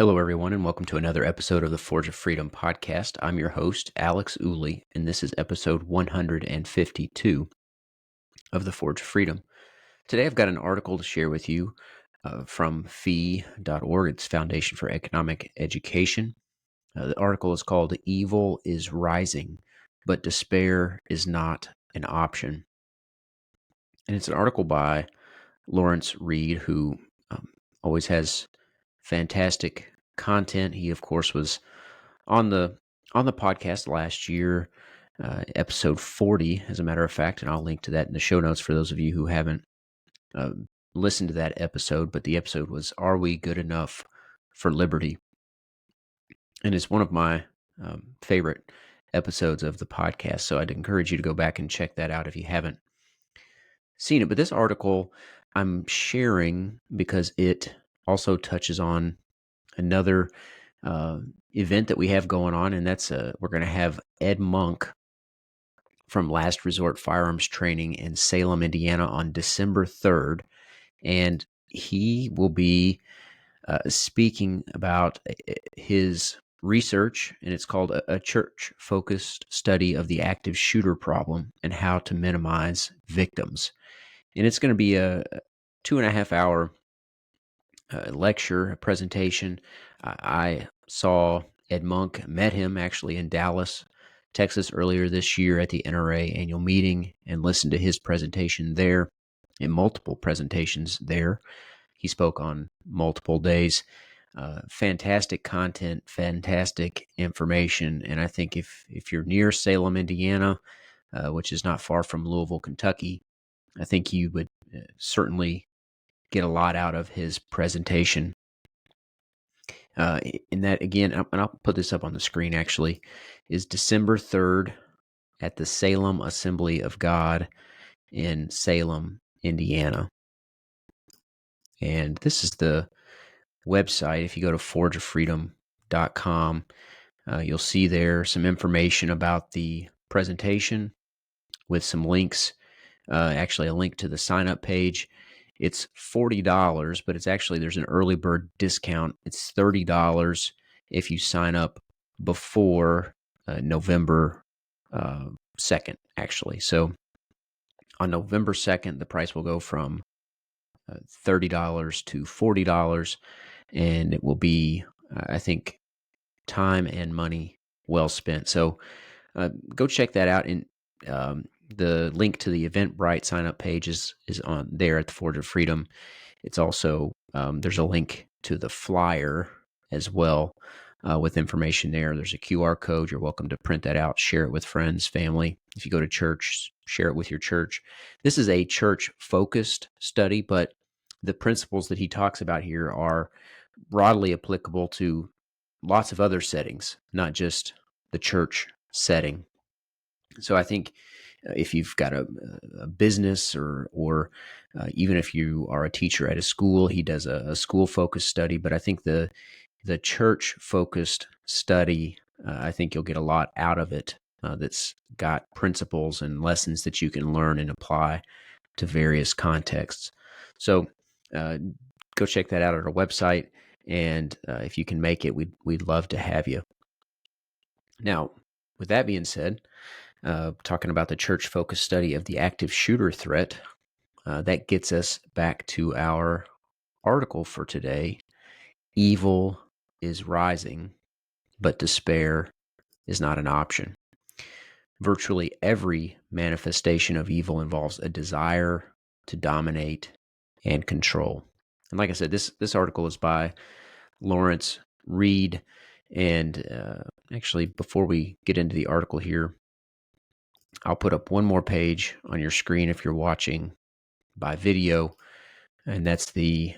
Hello, everyone, and welcome to another episode of the Forge of Freedom podcast. I'm your host, Alex Ooley, and this is episode 152 of the Forge of Freedom. Today, I've got an article to share with you from FEE.org. It's Foundation for Economic Education. The article is called Evil is Rising, but Despair is Not an Option. And it's an article by Lawrence Reed, who always has fantastic content. He, of course, was on the podcast last year, episode 40, as a matter of fact, and I'll link to that in the show notes for those of you who haven't listened to that episode. But the episode was "Are We Good Enough for Liberty?" And it's one of my favorite episodes of the podcast. So I'd encourage you to go back and check that out if you haven't seen it. But this article I'm sharing because it also touches on another event that we have going on, and that's we're going to have Ed Monk from Last Resort Firearms Training in Salem, Indiana on December 3rd, and he will be speaking about his research, and it's called a church-focused study of the active shooter problem and how to minimize victims. And it's going to be a 2.5-hour lecture, a presentation. I saw Ed Monk, met him actually in Dallas, Texas earlier this year at the NRA annual meeting, and listened to his presentation there, and multiple presentations there. He spoke on multiple days. Fantastic content, fantastic information, and I think if you're near Salem, Indiana, which is not far from Louisville, Kentucky, I think you would certainly get a lot out of his presentation. In that, again, and I'll put this up on the screen actually, is December 3rd at the Salem Assembly of God in Salem, Indiana. And this is the website. If you go to forgeoffreedom.com, you'll see there some information about the presentation with some links, actually a link to the sign-up page. It's $40, but it's actually, there's an early bird discount. It's $30 if you sign up before November 2nd, actually. So on November 2nd, the price will go from $30 to $40, and it will be, I think, time and money well spent. So go check that out. And the link to the Eventbrite sign-up page is on there at the Forge of Freedom. It's also, there's a link to the flyer as well with information there. There's a QR code. You're welcome to print that out, share it with friends, family. If you go to church, share it with your church. This is a church-focused study, but the principles that he talks about here are broadly applicable to lots of other settings, not just the church setting. So I think if you've got a business or even if you are a teacher at a school, he does a school-focused study. But I think the church-focused study, I think you'll get a lot out of it that's got principles and lessons that you can learn and apply to various contexts. So go check that out at our website. And if you can make it, we'd love to have you. Now, with that being said, talking about the church-focused study of the active shooter threat, that gets us back to our article for today. Evil is rising, but despair is not an option. Virtually every manifestation of evil involves a desire to dominate and control. And like I said, this article is by Lawrence Reed. And actually, before we get into the article here, I'll put up one more page on your screen if you're watching by video, and that's the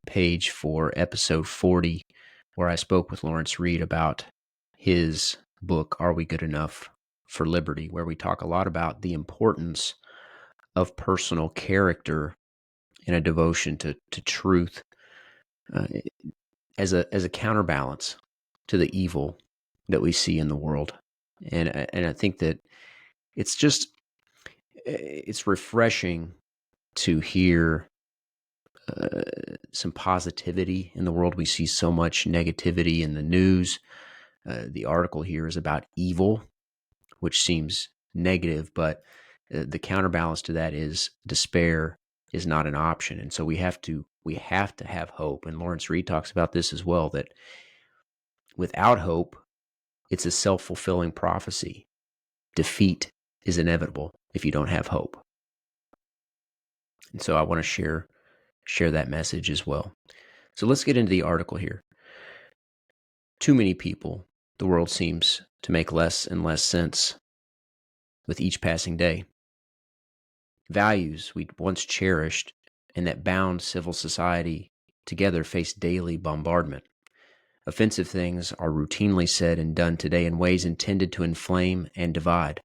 page for episode 40, where I spoke with Lawrence Reed about his book, Are We Good Enough for Liberty?, where we talk a lot about the importance of personal character and a devotion to truth as a counterbalance to the evil that we see in the world. And I think that it's refreshing to hear some positivity in the world. We see so much negativity in the news. The article here is about evil, which seems negative, but the counterbalance to that is despair is not an option. And so we have to have hope. And Lawrence Reed talks about this as well, that without hope, it's a self-fulfilling prophecy. Defeat is inevitable if you don't have hope. And so I want to share that message as well. So let's get into the article here. Too many people, the world seems to make less and less sense with each passing day. Values we once cherished and that bound civil society together face daily bombardment. Offensive things are routinely said and done today in ways intended to inflame and divide.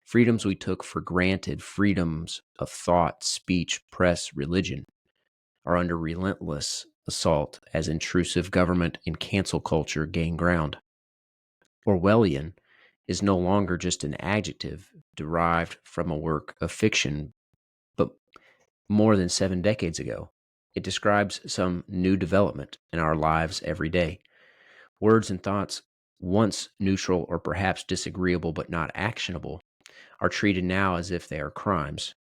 Freedoms we took for granted, freedoms of thought, speech, press, religion, are under relentless assault as intrusive government and cancel culture gain ground. Orwellian is no longer just an adjective derived from a work of fiction, but more than 7 decades ago. It describes some new development in our lives every day. Words and thoughts, once neutral or perhaps disagreeable but not actionable, are treated now as if they are crimes.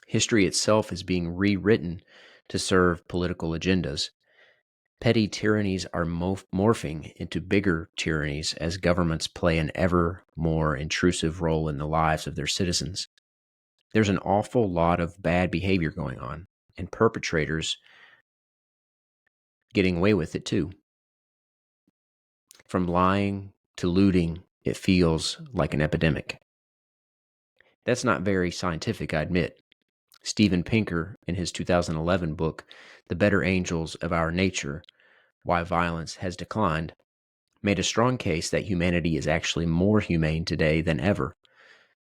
History itself is being rewritten to serve political agendas. Petty tyrannies are morphing into bigger tyrannies as governments play an ever more intrusive role in the lives of their citizens. There's an awful lot of bad behavior going on, and perpetrators getting away with it too. From lying to looting, it feels like an epidemic. That's not very scientific, I admit. Steven Pinker, in his 2011 book, The Better Angels of Our Nature, Why Violence Has Declined, made a strong case that humanity is actually more humane today than ever.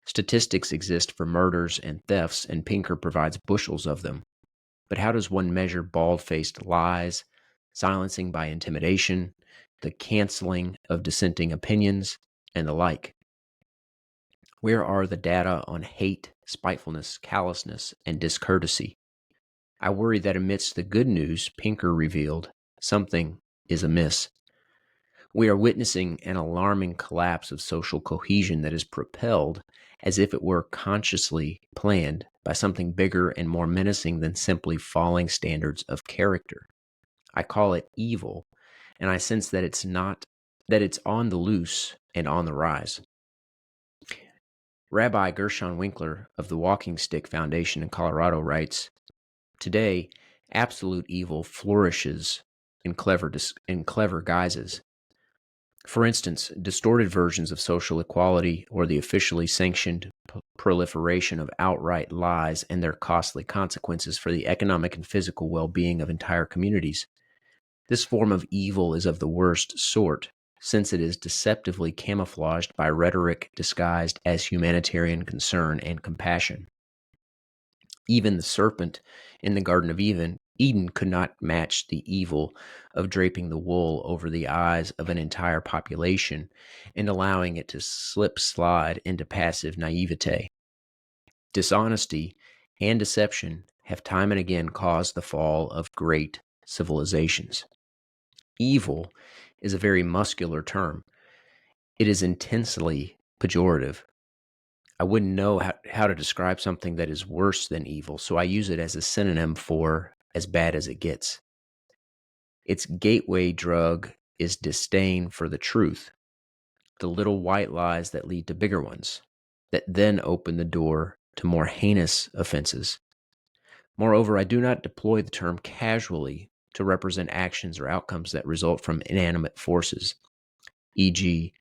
Statistics exist for murders and thefts, and Pinker provides bushels of them. But how does one measure bald-faced lies, silencing by intimidation, the canceling of dissenting opinions, and the like? Where are the data on hate, spitefulness, callousness, and discourtesy? I worry that amidst the good news Pinker revealed, something is amiss. We are witnessing an alarming collapse of social cohesion that is propelled as if it were consciously planned by something bigger and more menacing than simply falling standards of character. I call it evil, and I sense that it's on the loose and on the rise. Rabbi Gershon Winkler of the Walking Stick Foundation in Colorado writes, "Today, absolute evil flourishes in clever guises. For instance, distorted versions of social equality or the officially sanctioned proliferation of outright lies and their costly consequences for the economic and physical well-being of entire communities. This form of evil is of the worst sort, since it is deceptively camouflaged by rhetoric disguised as humanitarian concern and compassion. Even the serpent in the Garden of Eden could not match the evil of draping the wool over the eyes of an entire population and allowing it to slide into passive naivete. Dishonesty and deception have time and again caused the fall of great civilizations. Evil is a very muscular term. It is intensely pejorative. I wouldn't know how to describe something that is worse than evil, so I use it as a synonym for as bad as it gets. Its gateway drug is disdain for the truth, the little white lies that lead to bigger ones, that then open the door to more heinous offenses. Moreover, I do not deploy the term casually to represent actions or outcomes that result from inanimate forces, e.g.,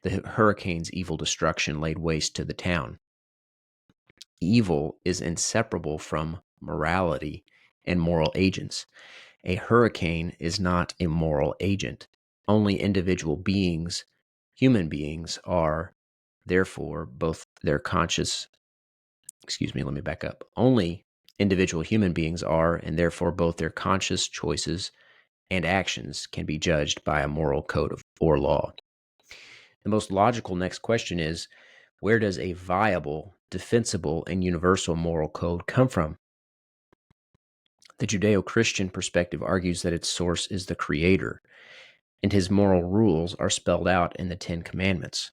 the hurricane's evil destruction laid waste to the town. Evil is inseparable from morality and moral agents. A hurricane is not a moral agent. Only individual beings, human beings, are therefore both their conscious, let me back up. Only individual human beings are, and therefore both their conscious choices and actions can be judged by a moral code or law. The most logical next question is, where does a viable, defensible, and universal moral code come from? The Judeo-Christian perspective argues that its source is the Creator, and his moral rules are spelled out in the Ten Commandments.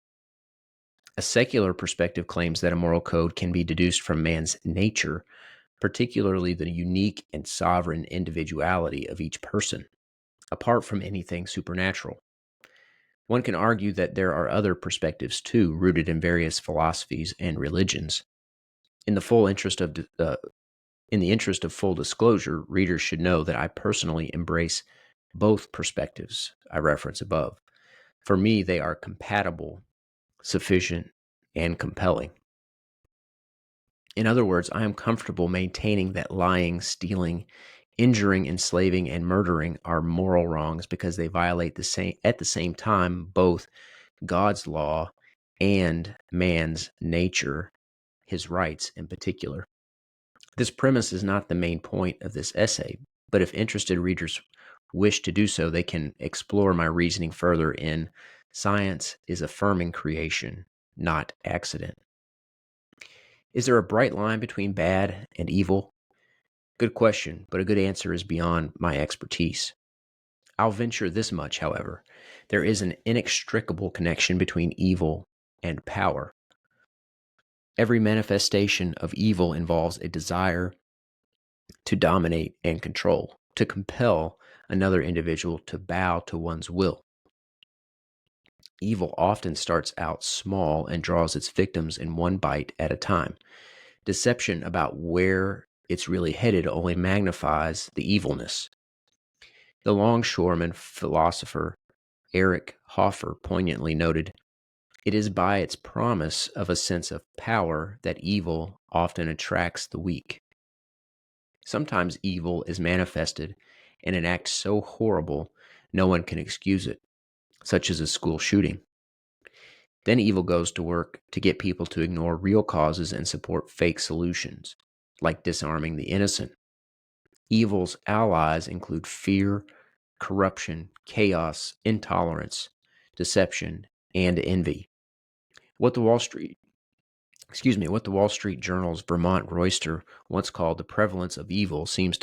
A secular perspective claims that a moral code can be deduced from man's nature, particularly the unique and sovereign individuality of each person, apart from anything supernatural. One can argue that there are other perspectives too, rooted in various philosophies and religions. In the interest of full disclosure, readers should know that I personally embrace both perspectives I reference above. For me, they are compatible, sufficient, and compelling. In other words, I am comfortable maintaining that lying, stealing, injuring, enslaving, and murdering are moral wrongs because they violate at the same time both God's law and man's nature, his rights in particular. This premise is not the main point of this essay, but if interested readers wish to do so, they can explore my reasoning further in Science is Affirming Creation, Not Accident. Is there a bright line between bad and evil? Good question, but a good answer is beyond my expertise. I'll venture this much, however. There is an inextricable connection between evil and power. Every manifestation of evil involves a desire to dominate and control, to compel another individual to bow to one's will. Evil often starts out small and draws its victims in one bite at a time. Deception about where it's really headed only magnifies the evilness. The longshoreman philosopher Erich Hoffer poignantly noted, "It is by its promise of a sense of power that evil often attracts the weak." Sometimes evil is manifested in an act so horrible no one can excuse it, such as a school shooting. Then evil goes to work to get people to ignore real causes and support fake solutions, like disarming the innocent. Evil's allies include fear, corruption, chaos, intolerance, deception, and envy. What the Wall Street Journal's Vermont Royster once called the prevalence of evil seems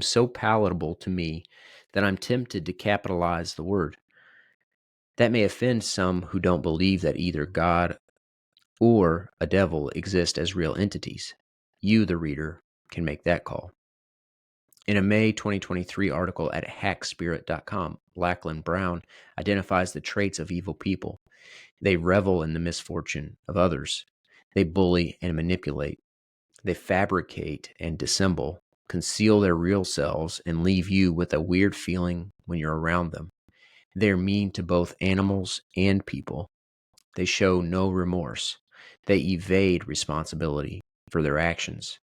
so palatable to me that I'm tempted to capitalize the word. That may offend some who don't believe that either God or a devil exist as real entities. You, the reader, can make that call. In a May 2023 article at hackspirit.com, Lachlan Brown identifies the traits of evil people. They revel in the misfortune of others. They bully and manipulate. They fabricate and dissemble, conceal their real selves, and leave you with a weird feeling when you're around them. They're mean to both animals and people. They show no remorse. They evade responsibility for their actions.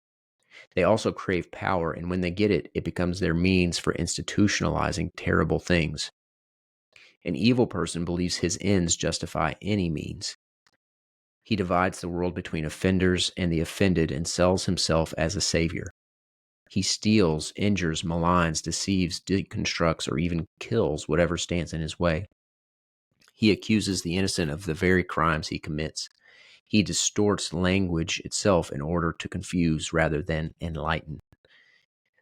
They also crave power, and when they get it, it becomes their means for institutionalizing terrible things. An evil person believes his ends justify any means. He divides the world between offenders and the offended and sells himself as a savior. He steals, injures, maligns, deceives, deconstructs, or even kills whatever stands in his way. He accuses the innocent of the very crimes he commits. He distorts language itself in order to confuse rather than enlighten.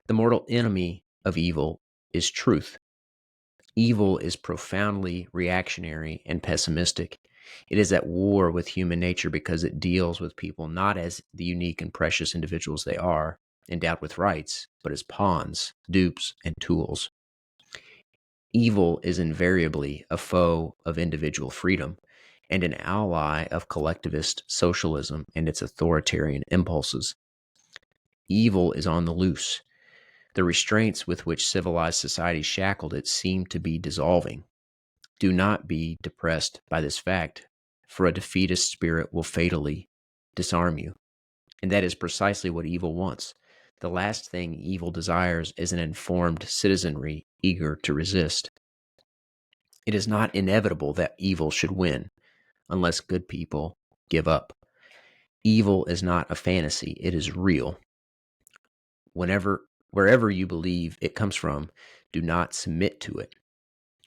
The mortal enemy of evil is truth. Evil is profoundly reactionary and pessimistic. It is at war with human nature because it deals with people not as the unique and precious individuals they are, endowed with rights, but as pawns, dupes, and tools. Evil is invariably a foe of individual freedom and an ally of collectivist socialism and its authoritarian impulses. Evil is on the loose. The restraints with which civilized society shackled it seem to be dissolving. Do not be depressed by this fact, for a defeatist spirit will fatally disarm you. And that is precisely what evil wants. The last thing evil desires is an informed citizenry eager to resist. It is not inevitable that evil should win, unless good people give up. Evil is not a fantasy, it is real. Wherever you believe it comes from, do not submit to it.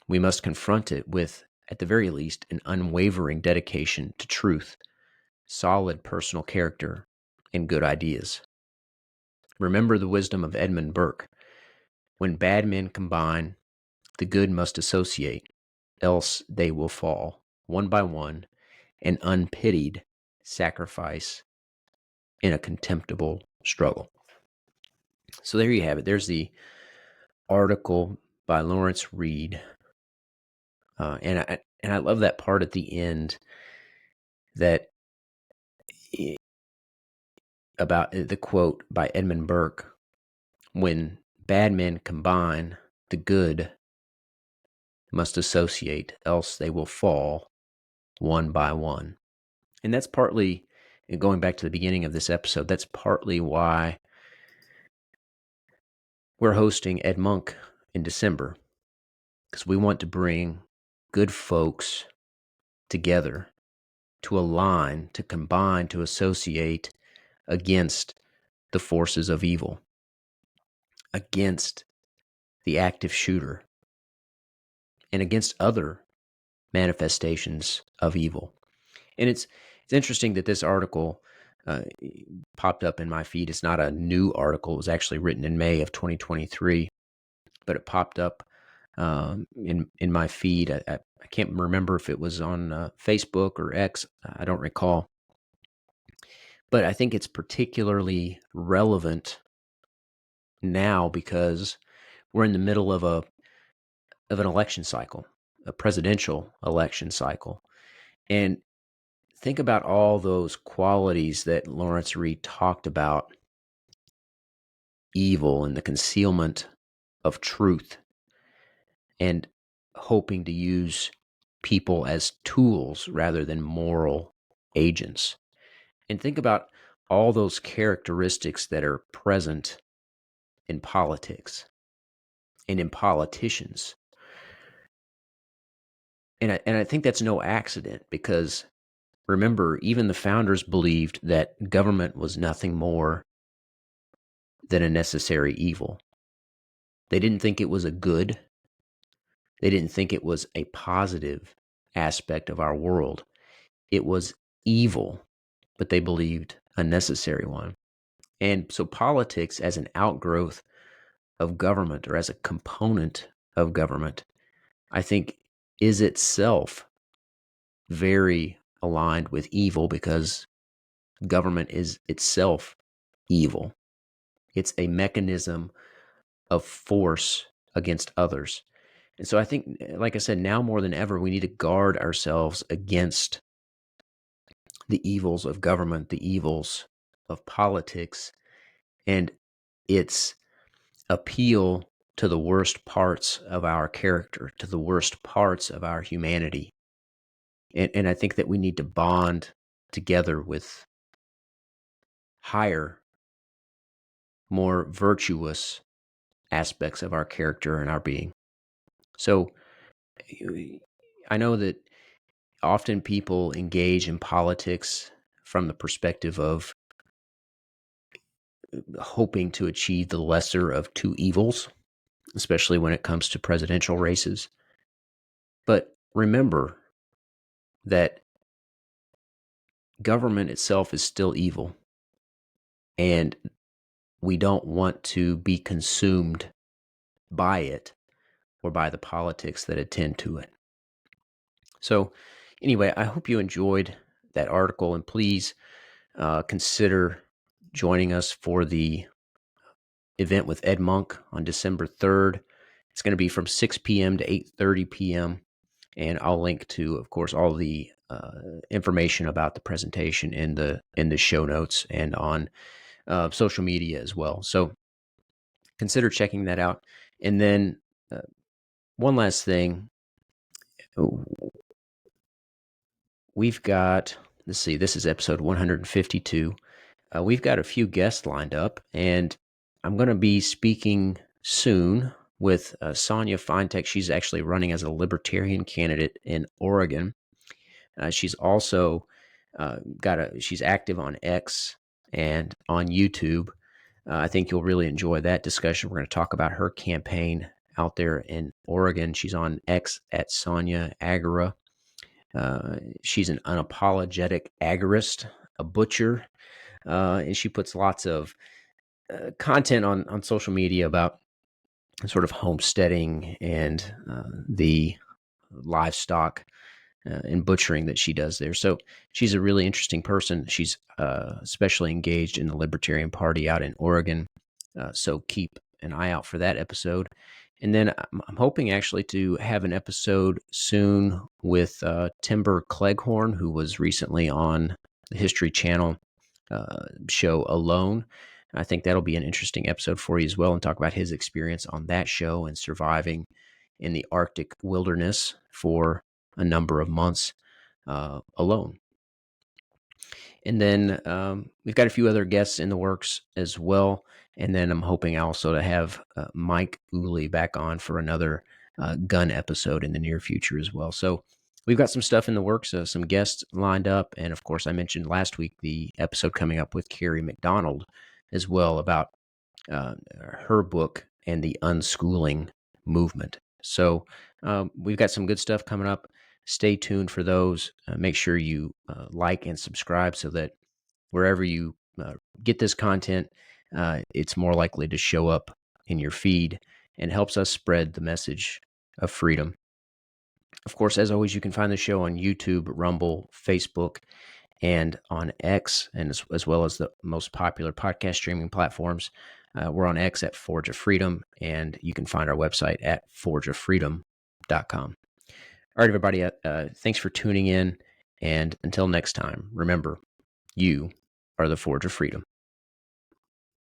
We must confront it with, at the very least, an unwavering dedication to truth, solid personal character, and good ideas. Remember the wisdom of Edmund Burke. When bad men combine, the good must associate, else they will fall, one by one, an unpitied sacrifice in a contemptible struggle. So there you have it. There's the article by Lawrence Reed. And I love that part at the end that about the quote by Edmund Burke: when bad men combine, the good must associate, else they will fall one by one. And that's partly, going back to the beginning of this episode, that's partly why we're hosting Ed Monk in December, because we want to bring good folks together to align, to combine, to associate against the forces of evil, against the active shooter, and against other manifestations of evil. And it's interesting that this article popped up in my feed. It's not a new article. It was actually written in May of 2023, but it popped up in my feed. I can't remember if it was on Facebook or X. I don't recall. But I think it's particularly relevant now because we're in the middle of an election cycle, a presidential election cycle. And think about all those qualities that Lawrence Reed talked about: evil and the concealment of truth, and hoping to use people as tools rather than moral agents. And think about all those characteristics that are present in politics and in politicians. And I think that's no accident, because remember, even the founders believed that government was nothing more than a necessary evil. They didn't think it was a good. They didn't think it was a positive aspect of our world. It was evil, but they believed a necessary one. And so politics, as an outgrowth of government or as a component of government, I think is itself very aligned with evil, because government is itself evil. It's a mechanism of force against others. And so I think, like I said, now more than ever, we need to guard ourselves against the evils of government, the evils of politics, and its appeal to the worst parts of our character, to the worst parts of our humanity. And I think that we need to bond together with higher, more virtuous aspects of our character and our being. So I know that often people engage in politics from the perspective of hoping to achieve the lesser of two evils, especially when it comes to presidential races. But remember that government itself is still evil, and we don't want to be consumed by it or by the politics that attend to it. So anyway, I hope you enjoyed that article, and please consider joining us for the event with Ed Monk on December 3rd. It's going to be from 6 p.m. to 8:30 p.m. And I'll link to, of course, all the information about the presentation in the show notes and on social media as well. So consider checking that out. And then one last thing, we've got, let's see, this is episode 152. We've got a few guests lined up, and I'm going to be speaking soon with Sonia Feintek. She's actually running as a libertarian candidate in Oregon. She's also she's active on X and on YouTube. I think you'll really enjoy that discussion. We're going to talk about her campaign out there in Oregon. She's on X at Sonia Agora. She's an unapologetic agorist, a butcher, and she puts lots of content on social media about sort of homesteading and the livestock and butchering that she does there. So she's a really interesting person. She's especially engaged in the Libertarian Party out in Oregon. So keep an eye out for that episode. And then I'm hoping actually to have an episode soon with Timber Cleghorn, who was recently on the History Channel show Alone. I think that'll be an interesting episode for you as well, and talk about his experience on that show and surviving in the Arctic wilderness for a number of months alone. And then we've got a few other guests in the works as well. And then I'm hoping also to have Mike Ooley back on for another gun episode in the near future as well. So we've got some stuff in the works, some guests lined up. And of course, I mentioned last week the episode coming up with Carrie McDonald as well about her book and the unschooling movement. So we've got some good stuff coming up. Stay tuned for those. Make sure you like and subscribe so that wherever you get this content, it's more likely to show up in your feed and helps us spread the message of freedom. Of course, as always, you can find the show on YouTube, Rumble, Facebook, and on X, and as well as the most popular podcast streaming platforms. We're on X at Forge of Freedom, and you can find our website at forgeoffreedom.com. All right, everybody, thanks for tuning in, and until next time, remember, you are the Forge of Freedom.